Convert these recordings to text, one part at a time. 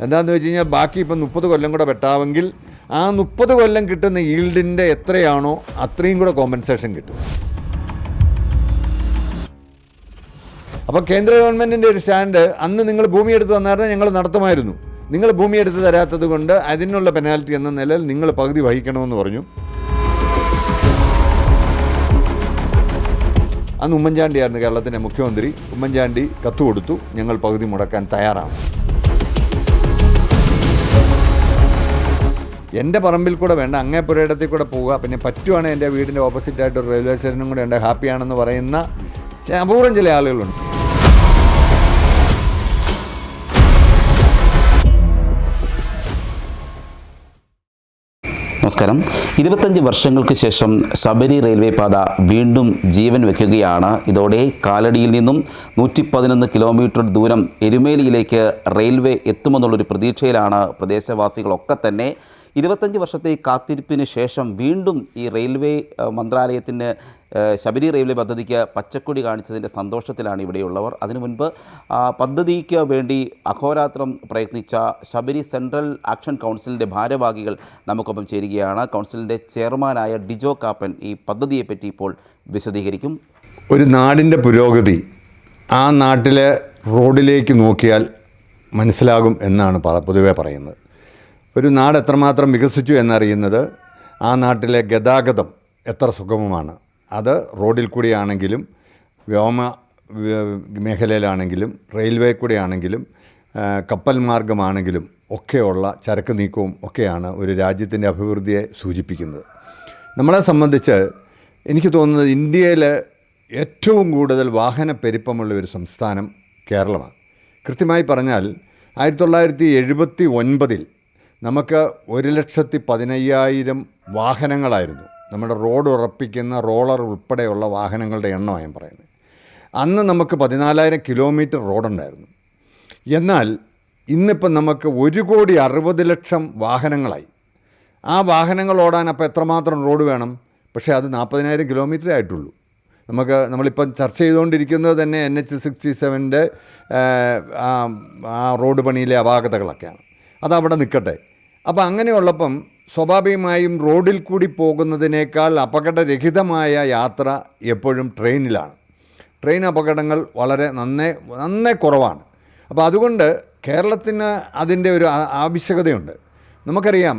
എന്താണെന്ന് വെച്ച് കഴിഞ്ഞാൽ ബാക്കി ഇപ്പം 30 കൊല്ലം കൂടെ വെട്ടാമെങ്കിൽ ആ 30 കൊല്ലം കിട്ടുന്ന ഈൽഡിൻ്റെ എത്രയാണോ അത്രയും കൂടെ കോമ്പൻസേഷൻ കിട്ടും. അപ്പോൾ കേന്ദ്ര ഗവൺമെൻറ്റിൻ്റെ ഒരു സ്റ്റാൻഡ്, അന്ന് നിങ്ങൾ ഭൂമി എടുത്ത് തന്നായിരുന്നാൽ ഞങ്ങൾ നടത്തുമായിരുന്നു, നിങ്ങൾ ഭൂമി എടുത്ത് തരാത്തത് കൊണ്ട് അതിനുള്ള പെനാൽറ്റി എന്ന നിലയിൽ നിങ്ങൾ പകുതി വഹിക്കണമെന്ന് പറഞ്ഞു. അന്ന് ഉമ്മൻചാണ്ടിയായിരുന്നു കേരളത്തിൻ്റെ മുഖ്യമന്ത്രി. ഉമ്മൻചാണ്ടി കത്ത് കൊടുത്തു, ഞങ്ങൾ പകുതി മുടക്കാൻ തയ്യാറാണ്. എൻ്റെ പറമ്പിൽ കൂടെ വേണ്ട, അങ്ങേ പുരയിടത്തിൽ കൂടെ പോവുക, പിന്നെ പറ്റുവാണെങ്കിൽ എൻ്റെ വീടിൻ്റെ ഓപ്പോസിറ്റായിട്ട് ഒരു റെയിൽവേ സ്റ്റേഷനും കൂടെ ഉണ്ട്, ഹാപ്പിയാണെന്ന് പറയുന്ന അപൂർവം ചില ആളുകളുണ്ട്. നമസ്കാരം. 25 വർഷങ്ങൾക്ക് ശേഷം ശബരി റെയിൽവേ പാത വീണ്ടും ജീവൻ വയ്ക്കുകയാണ്. ഇതോടെ കാലടിയിൽ നിന്നും 111 കിലോമീറ്റർ ദൂരം എരുമേലിയിലേക്ക് റെയിൽവേ എത്തുമെന്നുള്ളൊരു പ്രതീക്ഷയിലാണ് പ്രദേശവാസികളൊക്കെ തന്നെ. 25 വർഷത്തെ കാത്തിരിപ്പിന് ശേഷം വീണ്ടും ഈ റെയിൽവേ മന്ത്രാലയത്തിന് ശബരി റെയിൽവേ പദ്ധതിക്ക് പച്ചക്കൊടി കാണിച്ചതിൻ്റെ സന്തോഷത്തിലാണ് ഇവിടെയുള്ളവർ. അതിനു മുൻപ് പദ്ധതിക്ക് വേണ്ടി അഹോരാത്രം പ്രയത്നിച്ച ശബരി സെൻട്രൽ ആക്ഷൻ കൗൺസിലിൻ്റെ ഭാരവാഹികൾ നമുക്കൊപ്പം ചേരുകയാണ്. കൗൺസിലിൻ്റെ ചെയർമാനായ ഡിജോ കാപ്പൻ ഈ പദ്ധതിയെപ്പറ്റി ഇപ്പോൾ വിശദീകരിക്കും. ഒരു നാടിൻ്റെ പുരോഗതി ആ നാട്ടിലെ റോഡിലേക്ക് നോക്കിയാൽ മനസ്സിലാകും എന്നാണ് പൊതുവെ പറയുന്നത്. ഒരു നാട് എത്രമാത്രം വികസിച്ചു എന്നറിയുന്നത് ആ നാട്ടിലെ ഗതാഗതം എത്ര സുഗമമാണ്. അത് റോഡിൽ കൂടിയാണെങ്കിലും വ്യോമ മേഖലയിലാണെങ്കിലും റെയിൽവേ കൂടിയാണെങ്കിലും കപ്പൽ മാർഗമാണെങ്കിലും ഒക്കെയുള്ള ചരക്ക് നീക്കവും ഒക്കെയാണ് ഒരു രാജ്യത്തിൻ്റെ അഭിവൃദ്ധിയെ സൂചിപ്പിക്കുന്നത്. നമ്മളെ സംബന്ധിച്ച് എനിക്ക് തോന്നുന്നത് ഇന്ത്യയിൽ ഏറ്റവും കൂടുതൽ വാഹന പെരുപ്പമുള്ള ഒരു സംസ്ഥാനം കേരളമാണ്. കൃത്യമായി പറഞ്ഞാൽ 1979 നമുക്ക് 1,15,000 വാഹനങ്ങളായിരുന്നു. നമ്മുടെ റോഡ് ഉറപ്പിക്കുന്ന റോളർ ഉൾപ്പെടെയുള്ള വാഹനങ്ങളുടെ എണ്ണമാണ് ഞാൻ പറയുന്നത്. അന്ന് നമുക്ക് 14,000 കിലോമീറ്റർ റോഡുണ്ടായിരുന്നു. എന്നാൽ ഇന്നിപ്പം നമുക്ക് 1,60,00,000 വാഹനങ്ങളായി. ആ വാഹനങ്ങൾ ഓടാൻ അപ്പോൾ എത്രമാത്രം റോഡ് വേണം? പക്ഷേ അത് 40,000 കിലോമീറ്ററേ ആയിട്ടുള്ളൂ. നമ്മളിപ്പം ചർച്ച ചെയ്തുകൊണ്ടിരിക്കുന്നത് തന്നെ NH-67 ആ റോഡ് പണിയിലെ അപാകതകളൊക്കെയാണ്. അതവിടെ നിൽക്കട്ടെ. അപ്പോൾ അങ്ങനെയുള്ളപ്പം സ്വാഭാവികമായും റോഡിൽ കൂടി പോകുന്നതിനേക്കാൾ അപകടരഹിതമായ യാത്ര എപ്പോഴും ട്രെയിനിലാണ്. ട്രെയിൻ അപകടങ്ങൾ വളരെ നന്നേ കുറവാണ്. അപ്പോൾ അതുകൊണ്ട് കേരളത്തിന് അതിൻ്റെ ഒരു ആവശ്യകതയുണ്ട്. നമുക്കറിയാം,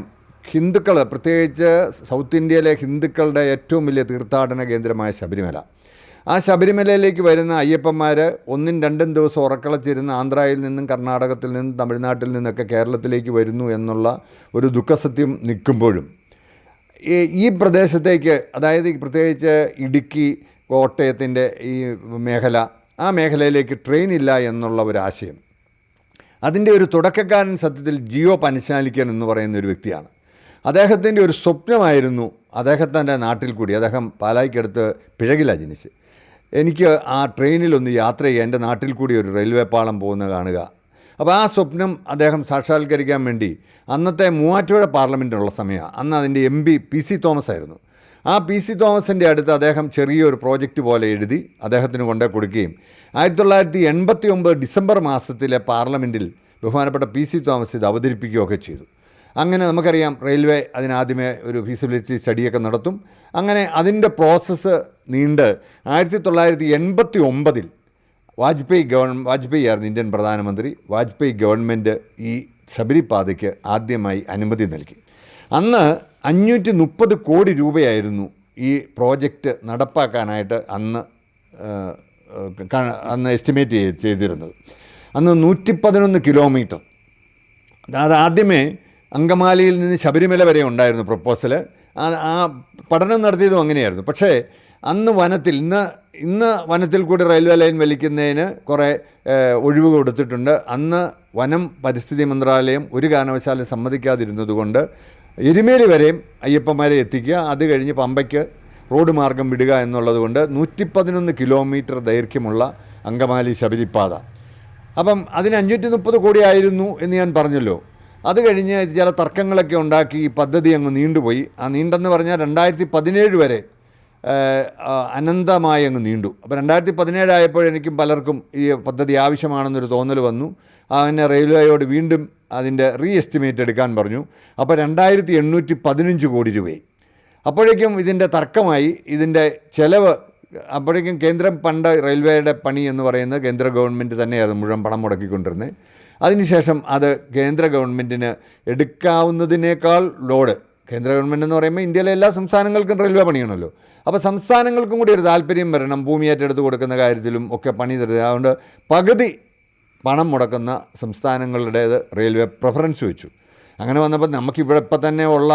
ഹിന്ദുക്കൾ, പ്രത്യേകിച്ച് സൗത്ത് ഇന്ത്യയിലെ ഹിന്ദുക്കളുടെ ഏറ്റവും വലിയ തീർത്ഥാടന കേന്ദ്രമായ ശബരിമല. ആ ശബരിമലയിലേക്ക് വരുന്ന അയ്യപ്പന്മാർ 1-2 ദിവസം ഉറക്കളച്ചിരുന്ന് ആന്ധ്രയിൽ നിന്നും കർണാടകത്തിൽ നിന്നും തമിഴ്നാട്ടിൽ നിന്നൊക്കെ കേരളത്തിലേക്ക് വരുന്നു എന്നുള്ള ഒരു ദുഃഖസത്യം നിൽക്കുമ്പോഴും ഈ പ്രദേശത്തേക്ക്, അതായത് പ്രത്യേകിച്ച് ഇടുക്കി, കോട്ടയത്തിൻ്റെ ഈ മേഖല, ആ മേഖലയിലേക്ക് ട്രെയിൻ ഇല്ല എന്നുള്ള ഒരു ആശയം, അതിൻ്റെ ഒരു തുടക്കക്കാരൻ സത്യത്തിൽ ജിയോ പനശാലിക്കൻ എന്ന് പറയുന്ന ഒരു വ്യക്തിയാണ്. അദ്ദേഹത്തിൻ്റെ ഒരു സ്വപ്നമായിരുന്നു അദ്ദേഹത്തിൻ്റെ നാട്ടിൽ കൂടി, അദ്ദേഹം പാലായിക്കടുത്ത് പിഴകിലാണ് ജനിച്ച്, എനിക്ക് ആ ട്രെയിനിലൊന്ന് യാത്ര ചെയ്യുക, എൻ്റെ നാട്ടിൽ കൂടി ഒരു റെയിൽവേ പാളം പോകുന്നത് കാണുക. അപ്പോൾ ആ സ്വപ്നം അദ്ദേഹം സാക്ഷാത്കരിക്കാൻ വേണ്ടി അന്നത്തെ മൂവാറ്റുപുഴ പാർലമെൻറ്റിനുള്ള സമയമാണ്. അന്ന് അതിൻ്റെ MP PC തോമസ് ആയിരുന്നു. ആ PC തോമസിൻ്റെ അടുത്ത് അദ്ദേഹം ചെറിയൊരു പ്രോജക്റ്റ് പോലെ എഴുതി അദ്ദേഹത്തിന് കൊണ്ടേ കൊടുക്കുകയും 1989 ഡിസംബർ മാസത്തിലെ പാർലമെൻറ്റിൽ ബഹുമാനപ്പെട്ട PC തോമസ് ഇത് അവതരിപ്പിക്കുകയൊക്കെ ചെയ്തു. അങ്ങനെ നമുക്കറിയാം, റെയിൽവേ അതിനാദ്യമേ ഒരു ഫീസിബിലിറ്റി സ്റ്റഡിയൊക്കെ നടത്തും. അങ്ങനെ അതിൻ്റെ പ്രോസസ്സ് നീണ്ട് 1989 വാജ്പേയി ആയിരുന്നു ഇന്ത്യൻ പ്രധാനമന്ത്രി. വാജ്പേയി ഗവൺമെൻറ് ഈ ശബരി പാതയ്ക്ക് ആദ്യമായി അനുമതി നൽകി. അന്ന് 530 കോടി രൂപയായിരുന്നു ഈ പ്രോജക്റ്റ് നടപ്പാക്കാനായിട്ട് അന്ന് എസ്റ്റിമേറ്റ് ചെയ്തിരുന്നത്. അന്ന് 111 കിലോമീറ്റർ. അതാദ്യമേ അങ്കമാലിയിൽ നിന്ന് ശബരിമല വരെ ഉണ്ടായിരുന്നു പ്രപ്പോസൽ. ആ പഠനം നടത്തിയതും അങ്ങനെയായിരുന്നു. പക്ഷേ അന്ന് ഇന്ന് വനത്തിൽ കൂടി റെയിൽവേ ലൈൻ വലിക്കുന്നതിന് കുറേ ഒഴിവ് കൊടുത്തിട്ടുണ്ട്. അന്ന് വനം പരിസ്ഥിതി മന്ത്രാലയം ഒരു കാരണവശാലും സമ്മതിക്കാതിരുന്നതുകൊണ്ട് എരുമേലി വരെയും അയ്യപ്പന്മാരെ എത്തിക്കുക, അത് കഴിഞ്ഞ് പമ്പയ്ക്ക് റോഡ് മാർഗം വിടുക എന്നുള്ളതുകൊണ്ട് 111 കിലോമീറ്റർ ദൈർഘ്യമുള്ള അങ്കമാലി ശബരിപ്പാത. അപ്പം അതിന് 530 കോടി ആയിരുന്നു എന്ന് ഞാൻ പറഞ്ഞല്ലോ. അത് കഴിഞ്ഞ് ചില തർക്കങ്ങളൊക്കെ ഉണ്ടാക്കി ഈ പദ്ധതി അങ്ങ് നീണ്ടുപോയി. ആ നീണ്ടെന്ന് പറഞ്ഞാൽ 2017 വരെ അനന്തമായി അങ്ങ് നീണ്ടു. അപ്പോൾ 2017 ആയപ്പോൾ എനിക്കും പലർക്കും ഈ പദ്ധതി ആവശ്യമാണെന്നൊരു തോന്നൽ വന്നു. പിന്നെ റെയിൽവേയോട് വീണ്ടും അതിൻ്റെ എസ്റ്റിമേറ്റ് എടുക്കാൻ പറഞ്ഞു. അപ്പോൾ 2815 കോടി രൂപയായി. അപ്പോഴേക്കും ഇതിൻ്റെ തർക്കമായി. ഇതിൻ്റെ ചിലവ് അപ്പോഴേക്കും കേന്ദ്രം പണ്ട് റെയിൽവേയുടെ പണി എന്ന് പറയുന്നത് കേന്ദ്ര ഗവൺമെൻറ് തന്നെയായിരുന്നു മുഴുവൻ പണം മുടക്കിക്കൊണ്ടിരുന്നത്. അതിനുശേഷം അത് കേന്ദ്ര ഗവൺമെൻറ്റിന് എടുക്കാവുന്നതിനേക്കാൾ ലോഡ്, കേന്ദ്ര ഗവൺമെൻറ് എന്ന് പറയുമ്പോൾ ഇന്ത്യയിലെ എല്ലാ സംസ്ഥാനങ്ങൾക്കും റെയിൽവേ പണിയണമല്ലോ. അപ്പോൾ സംസ്ഥാനങ്ങൾക്കും കൂടി ഒരു താല്പര്യം വരണം ഭൂമി ഏറ്റെടുത്ത് കൊടുക്കുന്ന കാര്യത്തിലും ഒക്കെ പണി തരുന്നത്. അതുകൊണ്ട് പകുതി പണം മുടക്കുന്ന സംസ്ഥാനങ്ങളുടേത് റെയിൽവേ പ്രിഫറൻസ് വെച്ചു. അങ്ങനെ വന്നപ്പോൾ നമുക്കിവിടെ ഇപ്പം തന്നെ ഉള്ള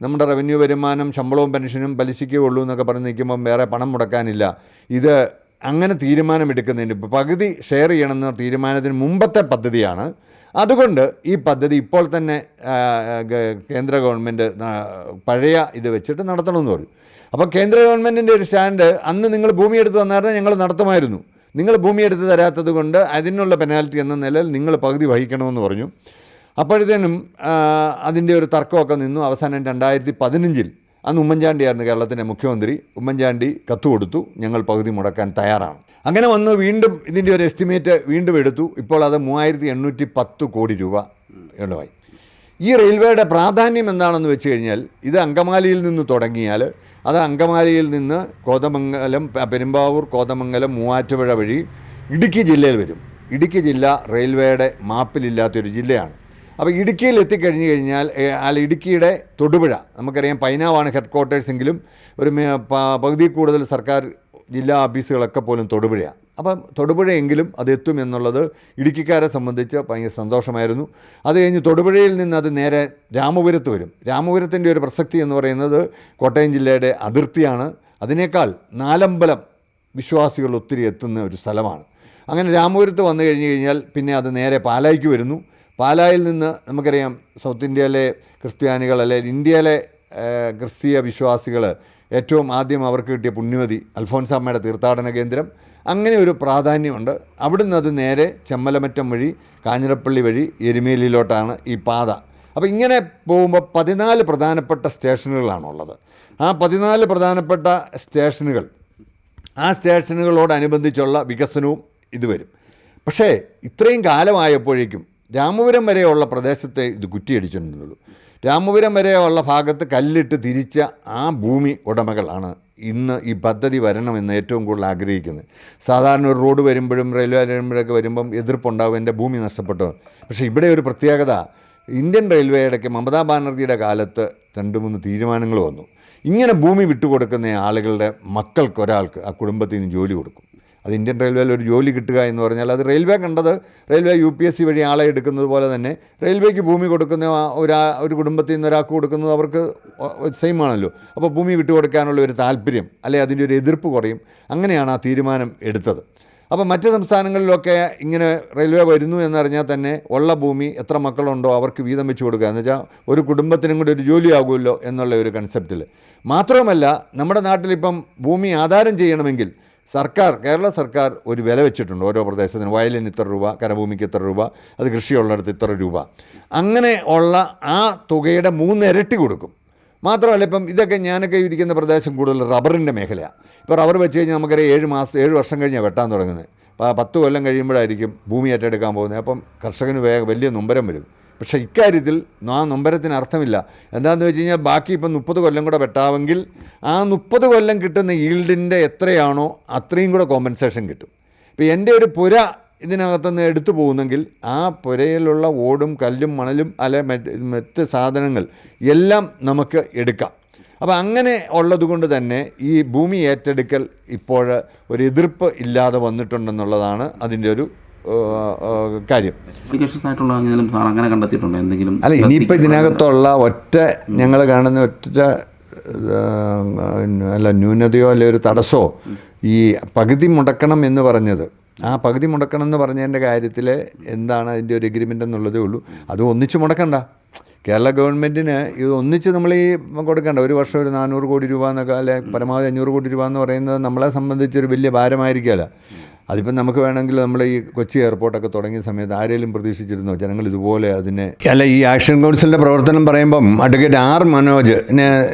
നമ്മുടെ റവന്യൂ വരുമാനം ശമ്പളവും പെൻഷനും പലിശയ്ക്കേ ഉള്ളൂ എന്നൊക്കെ പറഞ്ഞ് നിൽക്കുമ്പം വേറെ പണം മുടക്കാനില്ല. ഇത് അങ്ങനെ തീരുമാനമെടുക്കുന്നതിന് ഇപ്പോൾ പകുതി ഷെയർ ചെയ്യണമെന്ന തീരുമാനത്തിന് മുമ്പത്തെ പദ്ധതിയാണ്. അതുകൊണ്ട് ഈ പദ്ധതി ഇപ്പോൾ തന്നെ കേന്ദ്ര ഗവൺമെൻറ് പഴയ ഇത് വെച്ചിട്ട് നടത്തണമെന്ന് പറയും. അപ്പോൾ കേന്ദ്ര ഗവൺമെൻറ്റിൻ്റെ ഒരു സ്റ്റാൻഡ്, അന്ന് നിങ്ങൾ ഭൂമി എടുത്ത് തന്നായിരുന്നാൽ ഞങ്ങൾ നടത്തുമായിരുന്നു, നിങ്ങൾ ഭൂമി എടുത്ത് തരാത്തത് കൊണ്ട് അതിനുള്ള പെനാൽറ്റി എന്ന നിലയിൽ നിങ്ങൾ പകുതി വഹിക്കണമെന്ന് പറഞ്ഞു. അപ്പോഴത്തേനും അതിൻ്റെ ഒരു തർക്കമൊക്കെ നിന്നു. അവസാനം 2015 അന്ന് ഉമ്മൻചാണ്ടിയായിരുന്നു കേരളത്തിൻ്റെ മുഖ്യമന്ത്രി. ഉമ്മൻചാണ്ടി കത്ത് കൊടുത്തു, ഞങ്ങൾ പകുതി മുടക്കാൻ തയ്യാറാണ്. അങ്ങനെ വന്ന് വീണ്ടും ഇതിൻ്റെ ഒരു എസ്റ്റിമേറ്റ് വീണ്ടും എടുത്തു. ഇപ്പോൾ അത് 3810 കോടി രൂപ ഇളവായി. ഈ റെയിൽവേയുടെ പ്രാധാന്യം എന്താണെന്ന് വെച്ച് കഴിഞ്ഞാൽ, ഇത് അങ്കമാലിയിൽ നിന്ന് തുടങ്ങിയാൽ അത് അങ്കമാലിയിൽ നിന്ന് കോതമംഗലം, പെരുമ്പാവൂർ, കോതമംഗലം, മൂവാറ്റുപുഴ വഴി ഇടുക്കി ജില്ലയിൽ വരും. ഇടുക്കി ജില്ല റെയിൽവേയുടെ മാപ്പിലില്ലാത്തൊരു ജില്ലയാണ്. അപ്പോൾ ഇടുക്കിയിൽ എത്തിക്കഴിഞ്ഞ് കഴിഞ്ഞാൽ, ഇടുക്കിയുടെ തൊടുപുഴ, നമുക്കറിയാം പൈനാവാണ് ഹെഡ് ക്വാർട്ടേഴ്സെങ്കിലും ഒരു പകുതി കൂടുതൽ സർക്കാർ ജില്ലാ ഓഫീസുകളൊക്കെ പോലും തൊടുപുഴയാണ്. അപ്പം തൊടുപുഴയെങ്കിലും അത് എത്തും എന്നുള്ളത് ഇടുക്കിക്കാരെ സംബന്ധിച്ച് ഭയങ്കര സന്തോഷമായിരുന്നു. അത് കഴിഞ്ഞ് തൊടുപുഴയിൽ നിന്ന് അത് നേരെ രാമപുരത്ത് വരും. രാമപുരത്തിൻ്റെ ഒരു പ്രസക്തി എന്ന് പറയുന്നത് കോട്ടയം ജില്ലയുടെ അതിർത്തിയാണ്. അതിനേക്കാൾ നാലമ്പലം വിശ്വാസികൾ ഒത്തിരി എത്തുന്ന ഒരു സ്ഥലമാണ്. അങ്ങനെ രാമപുരത്ത് വന്നു കഴിഞ്ഞ് കഴിഞ്ഞാൽ പിന്നെ അത് നേരെ പാലായ്ക്ക് വരുന്നു. പാലായിൽ നിന്ന് നമുക്കറിയാം സൗത്ത് ഇന്ത്യയിലെ ക്രിസ്ത്യാനികൾ, അല്ലെങ്കിൽ ഇന്ത്യയിലെ ക്രിസ്തീയ വിശ്വാസികൾ ഏറ്റവും ആദ്യം അവർക്ക് കിട്ടിയ പുണ്യവതി അൽഫോൻസാമ്മയുടെ തീർത്ഥാടന കേന്ദ്രം. അങ്ങനെ ഒരു പ്രാധാന്യമുണ്ട്. അവിടുന്ന് അത് നേരെ ചെമ്മലമറ്റം വഴി കാഞ്ഞിരപ്പള്ളി വഴി എരുമേലിയിലോട്ടാണ് ഈ പാത. അപ്പോൾ ഇങ്ങനെ പോകുമ്പോൾ 14 പ്രധാനപ്പെട്ട സ്റ്റേഷനുകളാണുള്ളത്. ആ 14 പ്രധാനപ്പെട്ട സ്റ്റേഷനുകൾ, ആ സ്റ്റേഷനുകളോടനുബന്ധിച്ചുള്ള വികസനവും ഇത് വരും. പക്ഷേ ഇത്രയും കാലമായപ്പോഴേക്കും രാമപുരം വരെയുള്ള പ്രദേശത്തെ ഇത് കുറ്റിയടിച്ചിട്ടുള്ളൂ. രാമപുരം വരെയുള്ള ഭാഗത്ത് കല്ലിട്ട് തിരിച്ച ആ ഭൂമി ഉടമകളാണ് ഇന്ന് ഈ പദ്ധതി വരണമെന്ന് ഏറ്റവും കൂടുതൽ ആഗ്രഹിക്കുന്നത്. സാധാരണ ഒരു റോഡ് വരുമ്പോഴും റെയിൽവേ വരുമ്പോഴൊക്കെ വരുമ്പം എതിർപ്പുണ്ടാവും, എൻ്റെ ഭൂമി നഷ്ടപ്പെട്ടു. പക്ഷേ ഇവിടെ ഒരു പ്രത്യേകത, ഇന്ത്യൻ റെയിൽവേയുടെയൊക്കെ മമതാ ബാനർജിയുടെ കാലത്ത് 2-3 തീരുമാനങ്ങൾ വന്നു. ഇങ്ങനെ ഭൂമി വിട്ടുകൊടുക്കുന്ന ആളുകളുടെ മക്കൾക്ക് ഒരാൾക്ക് ആ കുടുംബത്തിൽ നിന്ന് ജോലി കൊടുക്കും. അത് ഇന്ത്യൻ റെയിൽവേയിൽ ഒരു ജോലി കിട്ടുക എന്ന് പറഞ്ഞാൽ അത് റെയിൽവേ കണ്ടത്, റെയിൽവേ UPSC വഴി ആളെ എടുക്കുന്നത് പോലെ തന്നെ റെയിൽവേക്ക് ഭൂമി കൊടുക്കുന്ന ഒരു കുടുംബത്തിൽ നിന്ന് ഒരാൾക്ക് കൊടുക്കുന്നത് അവർക്ക് സെയിം ആണല്ലോ. അപ്പോൾ ഭൂമി വിട്ടുകൊടുക്കാനുള്ള ഒരു താല്പര്യം, അല്ലെങ്കിൽ അതിൻ്റെ ഒരു എതിർപ്പ് കുറയും. അങ്ങനെയാണ് ആ തീരുമാനം എടുത്തത്. അപ്പോൾ മറ്റ് സംസ്ഥാനങ്ങളിലൊക്കെ ഇങ്ങനെ റെയിൽവേ വരുന്നു എന്നറിഞ്ഞാൽ തന്നെ ഉള്ള ഭൂമി എത്ര മക്കളുണ്ടോ അവർക്ക് വീതം വെച്ച് കൊടുക്കുക, എന്ന് വെച്ചാൽ ഒരു കുടുംബത്തിനും കൂടി ഒരു ജോലിയാകുമല്ലോ എന്നുള്ള ഒരു കൺസെപ്റ്റിൽ. മാത്രമല്ല നമ്മുടെ നാട്ടിലിപ്പം ഭൂമി ആധാരം ചെയ്യണമെങ്കിൽ കേരള സർക്കാർ ഒരു വില വെച്ചിട്ടുണ്ട് ഓരോ പ്രദേശത്തിന്. വയലിന് ഇത്ര രൂപ, കരഭൂമിക്ക് ഇത്ര രൂപ, അത് കൃഷിയുള്ളിടത്ത് ഇത്ര രൂപ. അങ്ങനെ ഉള്ള ആ തുകയുടെ 3 ഇരട്ടി കൊടുക്കും. മാത്രമല്ല ഇപ്പം ഇതൊക്കെ ഞാനൊക്കെ ഇരിക്കുന്ന പ്രദേശം കൂടുതൽ റബ്ബറിൻ്റെ മേഖലയാണ്. ഇപ്പോൾ റബ്ബർ വെച്ച് കഴിഞ്ഞാൽ നമുക്കറിയാം 7 വർഷം കഴിഞ്ഞാൽ വെട്ടാൻ തുടങ്ങുന്നത്. 10 കൊല്ലം കഴിയുമ്പോഴായിരിക്കും ഭൂമി ഏറ്റെടുക്കാൻ പോകുന്നത്. അപ്പം കർഷകന് വലിയ നൊമ്പരം വരും. പക്ഷേ ഇക്കാര്യത്തിൽ ആ നൊമ്പരത്തിന് അർത്ഥമില്ല. എന്താണെന്ന് വെച്ച് കഴിഞ്ഞാൽ ബാക്കി ഇപ്പം 30 കൊല്ലം കൂടെ വെട്ടാമെങ്കിൽ ആ 30 കൊല്ലം കിട്ടുന്ന ഈൽഡിൻ്റെ എത്രയാണോ അത്രയും കൂടെ കോമ്പൻസേഷൻ കിട്ടും. ഇപ്പോൾ എൻ്റെ ഒരു പുര ഇതിനകത്തുനിന്ന് എടുത്തു പോകുന്നെങ്കിൽ ആ പുരയിലുള്ള ഓടും കല്ലും മണലും മറ്റ് സാധനങ്ങൾ എല്ലാം നമുക്ക് എടുക്കാം. അപ്പോൾ അങ്ങനെ ഉള്ളതുകൊണ്ട് തന്നെ ഈ ഭൂമി ഏറ്റെടുക്കൽ ഇപ്പോൾ ഒരു എതിർപ്പ് ഇല്ലാതെ വന്നിട്ടുണ്ടെന്നുള്ളതാണ് അതിൻ്റെ ഒരു കാര്യം. അങ്ങനെ കണ്ടെത്തിയിട്ടുണ്ടോ എന്തെങ്കിലും? അല്ല, ഇനിയിപ്പോൾ ഇതിനകത്തുള്ള ഞങ്ങൾ കാണുന്ന ന്യൂനതയോ അല്ലെ ഒരു തടസ്സമോ ഈ പകുതി മുടക്കണം എന്ന് പറഞ്ഞത്, ആ പകുതി മുടക്കണം എന്ന് പറഞ്ഞതിൻ്റെ കാര്യത്തിൽ എന്താണ് അതിൻ്റെ ഒരു എഗ്രിമെൻ്റ് എന്നുള്ളതേ ഉള്ളൂ. അത് ഒന്നിച്ച് മുടക്കണ്ട. കേരള ഗവൺമെൻറ്റിന് ഇത് ഒന്നിച്ച് നമ്മൾ ഈ കൊടുക്കേണ്ട. ഒരു വർഷം ഒരു 400 കോടി രൂപ എന്നൊക്കെ, അല്ലെ പരമാവധി 500 കോടി രൂപ എന്ന് പറയുന്നത് നമ്മളെ സംബന്ധിച്ചൊരു വലിയ ഭാരമായിരിക്കില്ല. അതിപ്പം നമുക്ക് വേണമെങ്കിൽ നമ്മൾ ഈ കൊച്ചി എയർപോർട്ടൊക്കെ തുടങ്ങിയ സമയത്ത് ആരെങ്കിലും പ്രതീക്ഷിച്ചിരുന്നോ ജനങ്ങൾ ഇതുപോലെ അതിനെ? അല്ല, ഈ ആക്ഷൻ കൗൺസിലിൻ്റെ പ്രവർത്തനം പറയുമ്പം അഡ്വക്കേറ്റ് R. മനോജിനെ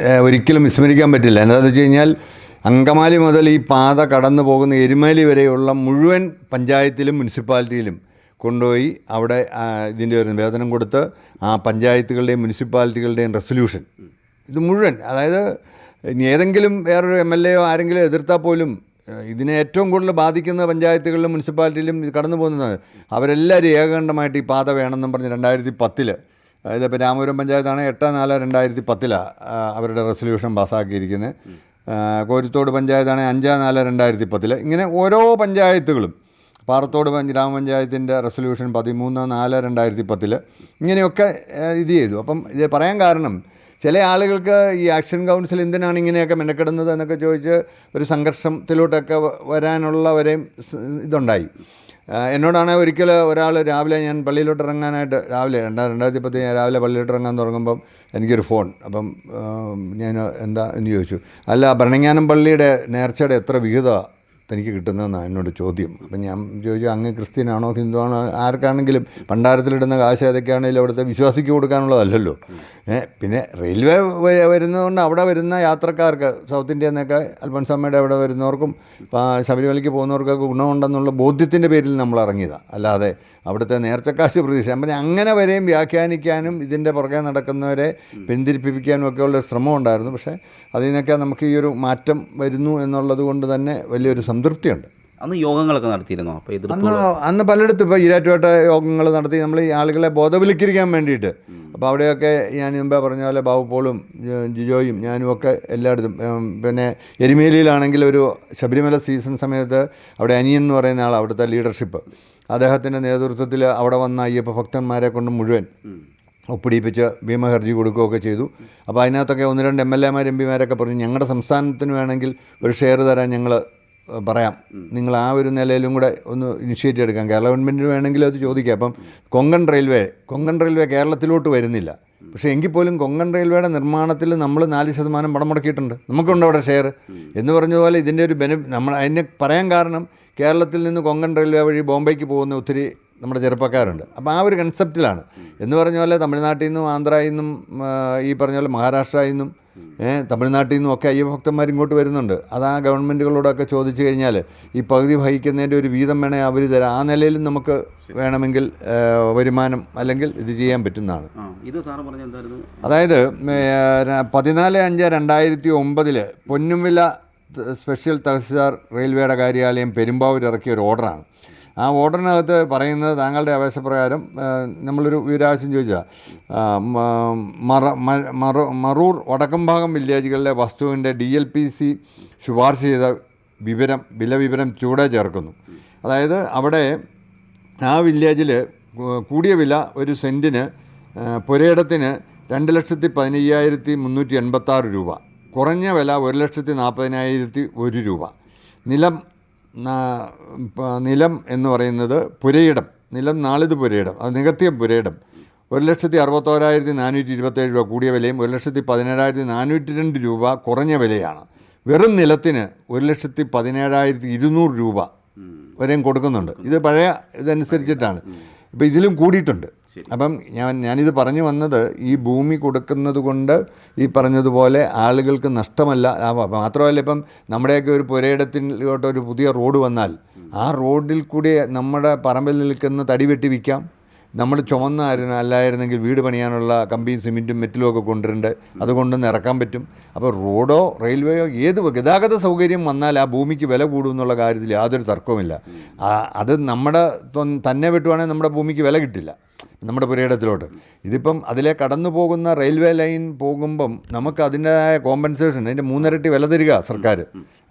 ഒരിക്കലും വിസ്മരിക്കാൻ പറ്റില്ല. എന്താണെന്ന് വെച്ച് കഴിഞ്ഞാൽ അങ്കമാലി മുതൽ ഈ പാത കടന്നു പോകുന്ന എരുമേലി വരെയുള്ള മുഴുവൻ പഞ്ചായത്തിലും മുനിസിപ്പാലിറ്റിയിലും കൊണ്ടുപോയി അവിടെ ഇതിൻ്റെ ഒരു നിവേദനം കൊടുത്ത് ആ പഞ്ചായത്തുകളുടെയും മുനിസിപ്പാലിറ്റികളുടെയും റെസൊല്യൂഷൻ ഇത് മുഴുവൻ, അതായത് ഇനി ഏതെങ്കിലും വേറൊരു MLA ആരെങ്കിലും എതിർത്താൽ പോലും ഇതിനെ ഏറ്റവും കൂടുതൽ ബാധിക്കുന്ന പഞ്ചായത്തുകളിലും മുനിസിപ്പാലിറ്റിയിലും ഇത് കടന്നു പോകുന്നത് അവരെല്ലാവരും ഏകകണ്ഠമായിട്ട് ഈ പാത വേണമെന്നും പറഞ്ഞ് 2010 അതായത് ഇപ്പോൾ രാമപുരം പഞ്ചായത്താണ് 8/4/2010 അവരുടെ റെസൊല്യൂഷൻ പാസ്സാക്കിയിരിക്കുന്നത്. കോരിത്തോട് പഞ്ചായത്താണ് 5/4/2010. ഇങ്ങനെ ഓരോ പഞ്ചായത്തുകളും, പാറത്തോട് ഗ്രാമപഞ്ചായത്തിൻ്റെ റെസൊല്യൂഷൻ 13/4/2010 ഇങ്ങനെയൊക്കെ ഇത് ചെയ്തു. അപ്പം ഇത് പറയാൻ കാരണം ചില ആളുകൾക്ക് ഈ ആക്ഷൻ കൗൺസിൽ എന്തിനാണ് ഇങ്ങനെയൊക്കെ മെനക്കെടുന്നത് എന്നൊക്കെ ചോദിച്ച് ഒരു സംഘർഷത്തിലോട്ടൊക്കെ വരാനുള്ളവരെയും ഇതുണ്ടായി. എന്നോടാണ് ഒരിക്കൽ ഒരാൾ രാവിലെ ഞാൻ പള്ളിയിലോട്ട് ഇറങ്ങാനായിട്ട് രാവിലെ 2010 ഞാൻ രാവിലെ പള്ളിയിലോട്ട് ഇറങ്ങാൻ തുടങ്ങുമ്പം എനിക്കൊരു ഫോൺ. അപ്പം ഞാൻ എന്താ എന്ന് ചോദിച്ചു. അല്ല, ഭരണങ്ങാനം പള്ളിയുടെ നേർച്ചയുടെ എത്ര വിഹിതമാണ് തനിക്ക് കിട്ടുന്നതെന്നാണ് എന്നോട് ചോദ്യം. അപ്പം ഞാൻ ചോദിച്ചു, അങ്ങ് ക്രിസ്ത്യനാണോ ഹിന്ദുവാണോ ആർക്കാണെങ്കിലും ഭണ്ഡാരത്തിലിടുന്ന കാശ് ഏതൊക്കെയാണെങ്കിലും അവിടുത്തെ വിശ്വാസിക്ക് കൊടുക്കാനുള്ളതല്ലല്ലോ. പിന്നെ റെയിൽവേ വരുന്നതുകൊണ്ട് അവിടെ വരുന്ന യാത്രക്കാർക്ക് സൗത്ത് ഇന്ത്യയിൽ നിന്നൊക്കെ അൽഫോൻസാമ്മയുടെ അവിടെ വരുന്നവർക്കും ശബരിമലയ്ക്ക് പോകുന്നവർക്കൊക്കെ ഗുണമുണ്ടെന്നുള്ള ബോധ്യത്തിൻ്റെ പേരിൽ നമ്മൾ ഇറങ്ങിയതാണ്. അല്ലാതെ അവിടുത്തെ നേർച്ചക്കാശ് പ്രതീക്ഷ അപ്പം അങ്ങനെ വരെയും വ്യാഖ്യാനിക്കാനും ഇതിൻ്റെ പുറകെ നടക്കുന്നവരെ പിന്തിരിപ്പിക്കാനും ഒക്കെയുള്ള ശ്രമം ഉണ്ടായിരുന്നു. പക്ഷേ അതിൽ നിന്നൊക്കെ നമുക്ക് ഈ ഒരു മാറ്റം വരുന്നു എന്നുള്ളത് കൊണ്ട് തന്നെ വലിയൊരു സംതൃപ്തിയുണ്ട്. അന്ന് യോഗങ്ങളൊക്കെ നടത്തിയിരുന്നോ? അപ്പോൾ അന്ന് പലയിടത്തും ഇപ്പോൾ ഈരാറ്റുപേട്ട യോഗങ്ങൾ നടത്തി നമ്മൾ ഈ ആളുകളെ ബോധവൽക്കരിക്കാൻ വേണ്ടിയിട്ട്. അപ്പോൾ അവിടെയൊക്കെ ഞാൻ മുമ്പേ പറഞ്ഞ പോലെ ബാബു പോളും ജിജോയും ഞാനും ഒക്കെ എല്ലായിടത്തും, പിന്നെ എരുമേലിയിലാണെങ്കിൽ ഒരു ശബരിമല സീസൺ സമയത്ത് അവിടെ അനിയൻ എന്ന് പറയുന്ന ആൾ, അവിടുത്തെ ലീഡർഷിപ്പ്, അദ്ദേഹത്തിൻ്റെ നേതൃത്വത്തിൽ അവിടെ വന്ന അയ്യപ്പ ഭക്തന്മാരെ കൊണ്ട് മുഴുവൻ ഒപ്പിടിപ്പിച്ച് ഭീമഹർജി കൊടുക്കുകയൊക്കെ ചെയ്തു. അപ്പോൾ അതിനകത്തൊക്കെ 1-2 MLA-മാർ MP-മാരൊക്കെ പറഞ്ഞു, ഞങ്ങളുടെ സംസ്ഥാനത്തിന് വേണമെങ്കിൽ ഒരു ഷെയർ തരാൻ ഞങ്ങൾ പറയാം, നിങ്ങൾ ആ ഒരു നിലയിലും കൂടെ ഒന്ന് ഇനിഷ്യേറ്റീവ് എടുക്കാം, കേരള ഗവൺമെൻറ്റിന് വേണമെങ്കിലും അത് ചോദിക്കാം. അപ്പം കൊങ്കൺ റെയിൽവേ കേരളത്തിലോട്ട് വരുന്നില്ല. പക്ഷേ എങ്കിൽ പോലും കൊങ്കൺ റെയിൽവേയുടെ നിർമ്മാണത്തിൽ നമ്മൾ 4% പണം മുടക്കിയിട്ടുണ്ട്, നമുക്കുണ്ട് അവിടെ ഷെയർ എന്ന് പറഞ്ഞതുപോലെ ഇതിൻ്റെ ഒരു നമ്മൾ അതിനെ പറയാൻ കാരണം കേരളത്തിൽ നിന്ന് കൊങ്കൺ റെയിൽവേ വഴി ബോംബെക്ക് പോകുന്ന ഒത്തിരി നമ്മുടെ ചെറുപ്പക്കാരുണ്ട്. അപ്പോൾ ആ ഒരു കൺസെപ്റ്റിലാണ്. എന്ന് പറഞ്ഞ പോലെ തമിഴ്നാട്ടിൽ നിന്നും ആന്ധ്രയിൽ നിന്നും ഈ പറഞ്ഞ പോലെ മഹാരാഷ്ട്രയിൽ നിന്നും തമിഴ്നാട്ടിൽ നിന്നും ഒക്കെ അയ്യഭക്തന്മാർ ഇങ്ങോട്ട് വരുന്നുണ്ട്. അത് ആ ഗവൺമെൻറ്റുകളോടൊക്കെ ചോദിച്ചു കഴിഞ്ഞാൽ ഈ പകുതി വഹിക്കുന്നതിൻ്റെ ഒരു വീതം വേണേൽ അവർ തരാം. ആ നിലയിലും നമുക്ക് വേണമെങ്കിൽ വരുമാനം അല്ലെങ്കിൽ ഇത് ചെയ്യാൻ പറ്റുന്നതാണ്. അതായത് 14/5/2009 പൊന്നുംവില സ്പെഷ്യൽ തഹസിൽദാർ റെയിൽവേയുടെ കാര്യാലയം പെരുമ്പാവൂർ ഇറക്കിയ ഒരു ഓർഡറാണ്. ആ ഓർഡറിനകത്ത് പറയുന്നത് താങ്കളുടെ ആവശ്യപ്രകാരം നമ്മളൊരു വിവരാവശ്യം ചോദിച്ചാൽ മറൂർ വടക്കംഭാഗം വില്ലേജുകളിലെ വസ്തുവിൻ്റെ DLPC ശുപാർശ ചെയ്ത വില വിവരം ചൂടെ ചേർക്കുന്നു. അതായത് അവിടെ ആ വില്ലേജിൽ കൂടിയ വില ഒരു സെൻറ്റിന് പുരയിടത്തിന് 2,15,386 രൂപ, കുറഞ്ഞ വില 1,40,40,001 രൂപ. നിലം എന്ന് പറയുന്നത് പുരയിടം, നിലം നാളിത് പുരയിടം, അത് നികത്തിയ പുരയിടം 1,61,427 രൂപ കൂടിയ വിലയും 1,17,402 രൂപ കുറഞ്ഞ വിലയാണ്. വെറും നിലത്തിന് 1,17,200 രൂപ വരെയും കൊടുക്കുന്നുണ്ട്. ഇത് പഴയ ഇതനുസരിച്ചിട്ടാണ്. ഇപ്പോൾ ഇതിലും കൂടിയിട്ടുണ്ട്. അപ്പം ഞാനിത് പറഞ്ഞു വന്നത് ഈ ഭൂമി കൊടുക്കുന്നത് കൊണ്ട് ഈ പറഞ്ഞതുപോലെ ആളുകൾക്ക് നഷ്ടമല്ല, മാത്രമല്ല ഇപ്പം നമ്മുടെയൊക്കെ ഒരു പുരയിടത്തിലോട്ട് ഒരു പുതിയ റോഡ് വന്നാൽ ആ റോഡിൽ കൂടി നമ്മുടെ പറമ്പിൽ നിൽക്കുന്ന തടി വെട്ടി വിൽക്കാം. നമ്മൾ അല്ലായിരുന്നെങ്കിൽ വീട് പണിയാനുള്ള കമ്പിയും സിമെൻറ്റും മെറ്റലും ഒക്കെ കൊണ്ടുവരേണ്ടത് അതുകൊണ്ടൊന്ന് ഇറക്കാൻ പറ്റും. അപ്പോൾ റോഡോ റെയിൽവേയോ ഏത് ഗതാഗത സൗകര്യം വന്നാൽ ആ ഭൂമിക്ക് വില കൂടുമെന്നുള്ള കാര്യത്തിൽ യാതൊരു തർക്കവുമില്ല. അത് നമ്മുടെ തന്നെ വെട്ടുവാണെങ്കിൽ നമ്മുടെ ഭൂമിക്ക് വില കിട്ടില്ല നമ്മുടെ പുരയിടത്തിലോട്ട്. ഇതിപ്പം അതിലെ കടന്നു പോകുന്ന റെയിൽവേ ലൈൻ പോകുമ്പം നമുക്ക് അതിൻ്റെതായ കോമ്പൻസേഷൻ, അതിൻ്റെ 3 ഇരട്ടി വില തരിക സർക്കാർ.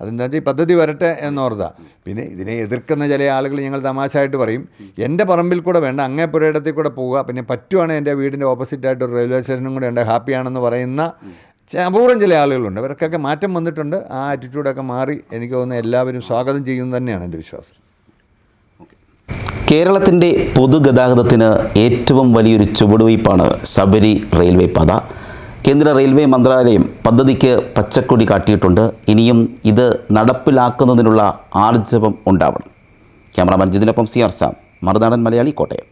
അതെന്താ വെച്ചാൽ ഈ പദ്ധതി വരട്ടെ എന്നോർത്താ. പിന്നെ ഇതിനെ എതിർക്കുന്ന ചില ആളുകൾ ഞങ്ങൾ തമാശയായിട്ട് പറയും, എൻ്റെ പറമ്പിൽ കൂടെ വേണ്ട അങ്ങേ പുരയിടത്തിൽ കൂടെ പോവുക, പിന്നെ പറ്റുവാണെങ്കിൽ എൻ്റെ വീടിൻ്റെ ഓപ്പോസിറ്റായിട്ട് ഒരു റെയിൽവേ സ്റ്റേഷനും കൂടെ ഉണ്ട്, ഹാപ്പിയാണെന്ന് പറയുന്ന അപൂർവം ചില ആളുകളുണ്ട്. ഇവർക്കൊക്കെ മാറ്റം വന്നിട്ടുണ്ട്. ആ ആറ്റിറ്റ്യൂഡൊക്കെ മാറി എനിക്ക് തോന്നുന്നത് എല്ലാവരും സ്വാഗതം ചെയ്യുമെന്ന് തന്നെയാണ് എൻ്റെ വിശ്വാസം. കേരളത്തിൻ്റെ പൊതുഗതാഗതത്തിന് ഏറ്റവും വലിയൊരു ചുവടുവയ്പ്പാണ് ശബരി റെയിൽവേ പാത. കേന്ദ്ര റെയിൽവേ മന്ത്രാലയം പദ്ധതിക്ക് പച്ചക്കൊടി കാട്ടിയിട്ടുണ്ട്. ഇനിയും ഇത് നടപ്പിലാക്കുന്നതിനുള്ള ആർജവം ഉണ്ടാവണം. Cameraman ജിതിനൊപ്പം CR Sam, Marunadan Malayali, Kottayam.